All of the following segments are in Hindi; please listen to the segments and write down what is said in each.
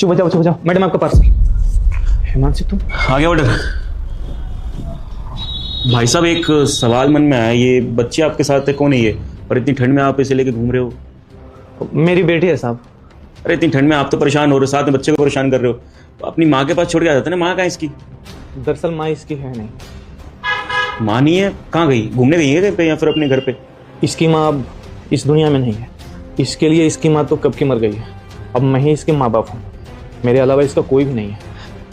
चुप हो जाओ, चुप हो जाओ। मैडम आपका पार्सल। हिमांशु तुम आ गया ऑर्डर। भाई साहब एक सवाल मन में आया, ये बच्चे आपके साथ है, कौन है ये? और इतनी ठंड में आप इसे लेके घूम रहे हो? मेरी बेटी है साहब। अरे इतनी ठंड में आप तो परेशान हो रहे हो, साथ में बच्चे को परेशान कर रहे हो। तो अपनी माँ के पास छोड़ के आ जाता ना। माँ कहाँ है इसकी? दरअसल माँ इसकी है नहीं। माँ नहीं है? कहाँ गई? घूमने गई है कहीं पे या फिर अपने घर पे? इसकी माँ अब इस दुनिया में नहीं है। इसके लिए इसकी माँ तो कब की मर गई है। अब मैं ही इसके माँ बाप हूँ। मेरे अलावा इसका कोई भी नहीं है।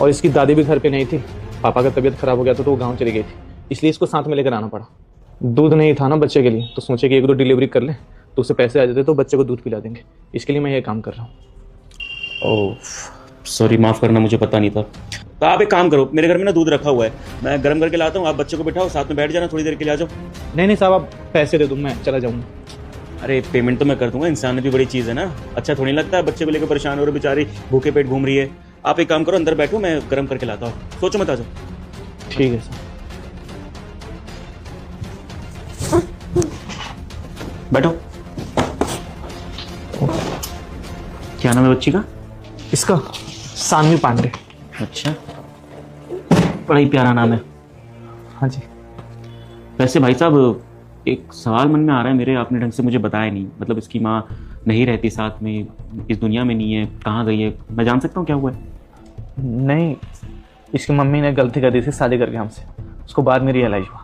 और इसकी दादी भी घर पे नहीं थी। पापा का तबीयत खराब हो गया था तो वो गाँव चली गई थी, इसलिए इसको साथ में लेकर आना पड़ा। दूध नहीं था ना बच्चे के लिए, तो सोचे कि एक दो डिलीवरी कर ले तो उससे पैसे आ जाते तो बच्चे को दूध पिला देंगे। इसके लिए मैं ये काम कर रहा हूँ। ओह सॉरी, माफ़ करना, मुझे पता नहीं था। तो आप एक काम करो, मेरे घर में ना दूध रखा हुआ है, मैं गर्म करके लाता हूँ। आप बच्चे को बिठाओ, साथ में बैठ जाना, थोड़ी देर के लिए आ जाओ। नहीं साहब, आप पैसे दे दो, मैं चला जाऊँगा। अरे पेमेंट तो मैं कर दूंगा, इंसान भी बड़ी चीज़ है ना। अच्छा थोड़ी लगता है बच्चे को लेकर परेशान हो रहे, बेचारी भूखे पेट घूम रही है। आप एक काम करो, अंदर बैठो, मैं गर्म करके लाता हूँ, सोचो मत, आ जाओ। ठीक है सर। बैठो। क्या नाम है बच्ची का? इसका सानवी पांडे। अच्छा, बड़ा ही प्यारा नाम है। हाँ जी। वैसे भाई साहब एक सवाल मन में आ रहा है मेरे, आपने ढंग से मुझे बताया नहीं। मतलब इसकी माँ नहीं रहती साथ में, इस दुनिया में नहीं है, कहाँ गई है? मैं जान सकता हूँ क्या हुआ है? नहीं, इसकी मम्मी ने गलती कर दी थी शादी करके हमसे। उसको बाद में रियलाइज हुआ।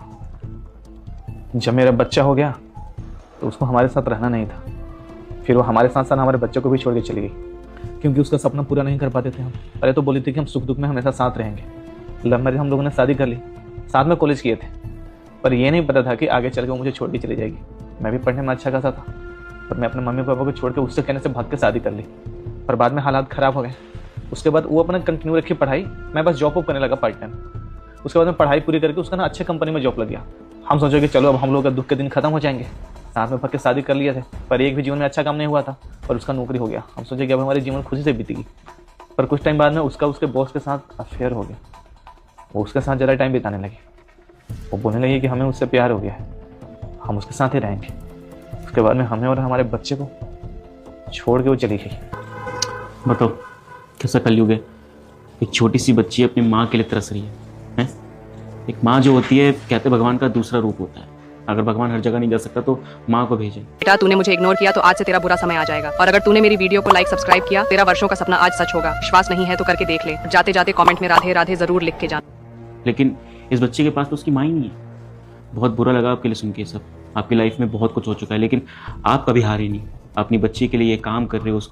जब मेरा बच्चा हो गया तो उसको हमारे साथ रहना नहीं था। फिर वो हमारे साथ साथ हमारे बच्चे को भी छोड़ के चली गई, क्योंकि उसका सपना पूरा नहीं कर पाते थे हम। पहले तो बोली थी कि हम सुख दुख में हमेशा साथ रहेंगे। लव मैरिज हम लोगों ने शादी कर ली, साथ में कॉलेज किए थे। पर ये नहीं पता था कि आगे चल के वो मुझे छोड़ के चली जाएगी। मैं भी पढ़ने में अच्छा खासा था, पर मैं अपने मम्मी पापा को छोड़ के उससे कहने से भाग के शादी कर ली। पर बाद में हालात ख़राब हो गए। उसके बाद वो अपना कंटिन्यू रखी पढ़ाई, मैं बस जॉब करने लगा पार्ट टाइम। उसके बाद में पढ़ाई पूरी करके उसका ना अच्छे कंपनी में जॉब लग गया। हम सोचे कि चलो अब हम लोग का दुख के दिन खत्म हो जाएंगे, साथ में भाग के शादी कर लिए थे। पर एक भी जीवन में अच्छा काम नहीं हुआ था, पर उसका नौकरी हो गया। हम सोचे कि अब हमारे जीवन खुशी से बीतेगी। पर कुछ टाइम बाद में उसका उसके बॉस के साथ अफेयर हो गया। वो उसके साथ ज़्यादा टाइम बिताने लगी। वो बोलने लगी कि हमें उससे प्यार हो गया है, हम उसके साथ ही रहेंगे। उसके बाद में हमें और हमारे बच्चे को छोड़ के वो चली गई। बताओ कैसा कलयुग है। एक छोटी सी बच्ची अपनी माँ के लिए तरस रही है? एक माँ जो होती है, कहते भगवान का दूसरा रूप होता है। अगर भगवान हर जगह नहीं जा सकता तो माँ को भेजे। बेटा तूने मुझे इग्नोर किया तो आज से तेरा बुरा समय आ जाएगा। और अगर तूने मेरी वीडियो को लाइक सब्सक्राइब किया, तेरा वर्षों का सपना आज सच होगा। विश्वास नहीं है तो करके देख ले। जाते जाते कमेंट में राधे राधे जरूर लिख के जाना। लेकिन इस बच्चे के पास तो उसकी माँ ही नहीं है। बहुत बुरा लगा आपके लिए सुन के सब। आपकी लाइफ में बहुत कुछ हो चुका है, लेकिन आप कभी हारे नहीं। अपनी बच्ची के लिए ये काम कर रहे हो, उसको